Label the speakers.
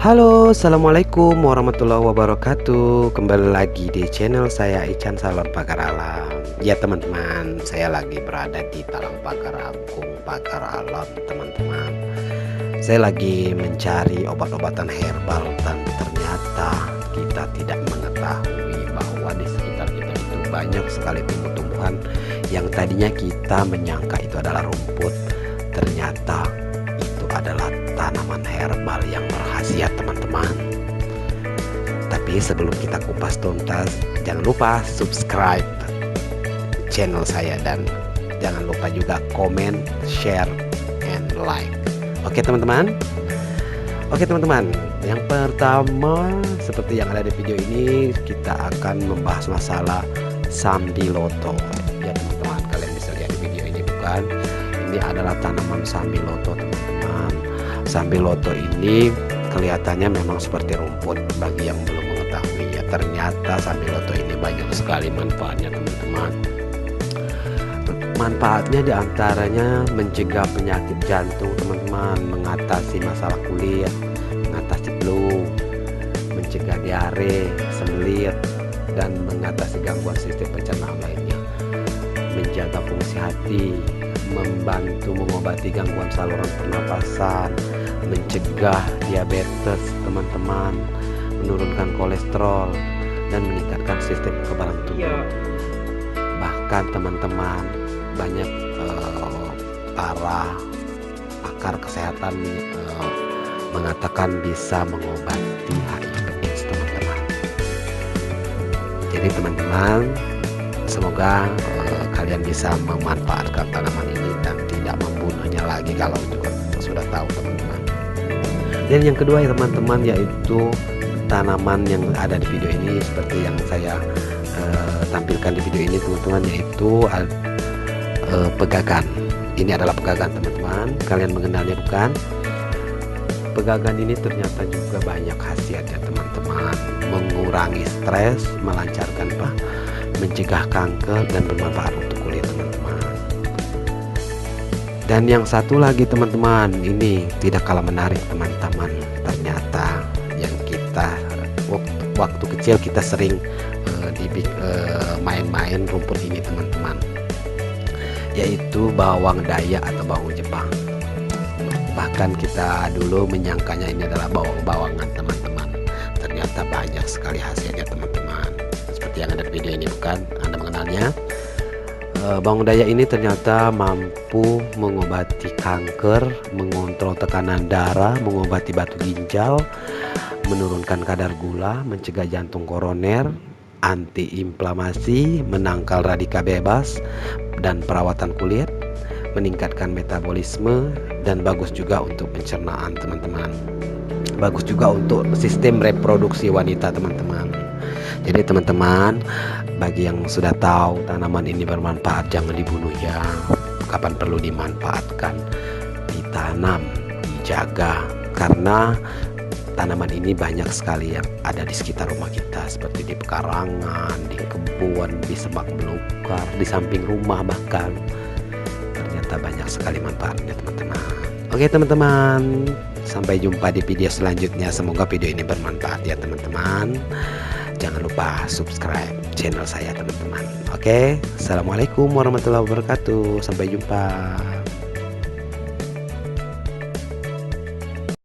Speaker 1: Halo, assalamualaikum warahmatullahi wabarakatuh. Kembali lagi di channel saya Ican Salon Pagar Alam. Ya teman-teman, saya lagi berada di Talang Pagar Agung, Pagar Alam teman-teman. Saya lagi mencari obat-obatan herbal dan ternyata kita tidak mengetahui bahwa di sekitar kita itu banyak sekali tumbuh-tumbuhan yang tadinya kita menyangka itu adalah rumput, ternyata itu adalah tanaman herbal yang berkhasiat teman-teman. Tapi sebelum kita kupas tuntas, jangan lupa subscribe channel saya dan jangan lupa juga komen, share, and like. Oke teman-teman. Yang pertama seperti yang ada di video ini, kita akan membahas masalah sambiloto. Ya teman-teman, kalian bisa lihat di video ini bukan? Ini adalah tanaman sambiloto teman-teman. Sambiloto ini kelihatannya memang seperti rumput bagi yang belum mengetahui. Ya ternyata sambiloto ini banyak sekali manfaatnya teman-teman. Manfaatnya diantaranya mencegah penyakit jantung teman-teman, mengatasi masalah kulit, mengatasi flu, mencegah diare, sembelit, dan mengatasi gangguan sistem pencernaan lainnya, menjaga fungsi hati, membantu mengobati gangguan saluran pernapasan, mencegah diabetes teman-teman, menurunkan kolesterol, dan meningkatkan sistem kekebalan tubuh. Bahkan teman-teman, banyak para pakar kesehatan mengatakan bisa mengobati HIV/AIDS teman-teman. Jadi teman-teman, semoga kalian bisa memanfaatkan tanaman ini dan tidak membunuhnya lagi kalau juga sudah tahu teman-teman. Dan yang kedua ya teman-teman, yaitu tanaman yang ada di video ini seperti yang saya tampilkan di video ini teman-teman, yaitu pegagan. Ini adalah pegagan teman-teman, kalian mengenalnya bukan? Pegagan ini ternyata juga banyak khasiatnya teman-teman, mengurangi stres, melancarkan mencegah kanker, dan bermanfaat untuk kulit teman-teman. Dan yang satu lagi teman-teman, ini tidak kalah menarik teman-teman. Ternyata yang kita waktu kecil kita sering main-main rumput ini teman-teman, yaitu bawang dayak atau bawang Jepang. Bahkan kita dulu menyangkanya ini adalah bawang-bawangan teman-teman. Ternyata banyak sekali hasilnya teman-teman. Seperti yang ada di video ini bukan? Anda mengenalnya? Bawang dayak ini ternyata mampu mengobati kanker, mengontrol tekanan darah, mengobati batu ginjal, menurunkan kadar gula, mencegah jantung koroner, antiinflamasi, menangkal radikal bebas dan perawatan kulit, meningkatkan metabolisme, dan bagus juga untuk pencernaan teman-teman. Bagus juga untuk sistem reproduksi wanita teman-teman. Jadi teman-teman, bagi yang sudah tahu tanaman ini bermanfaat, jangan dibunuh ya. Kapan perlu dimanfaatkan, ditanam, dijaga, karena tanaman ini banyak sekali yang ada di sekitar rumah kita, seperti di pekarangan, di kebun, di semak belukar, di samping rumah bahkan. Ternyata banyak sekali manfaatnya teman-teman. Oke teman-teman, sampai jumpa di video selanjutnya. Semoga video ini bermanfaat ya teman-teman. Jangan lupa subscribe channel saya teman-teman. Oke, assalamualaikum warahmatullahi wabarakatuh. Sampai jumpa.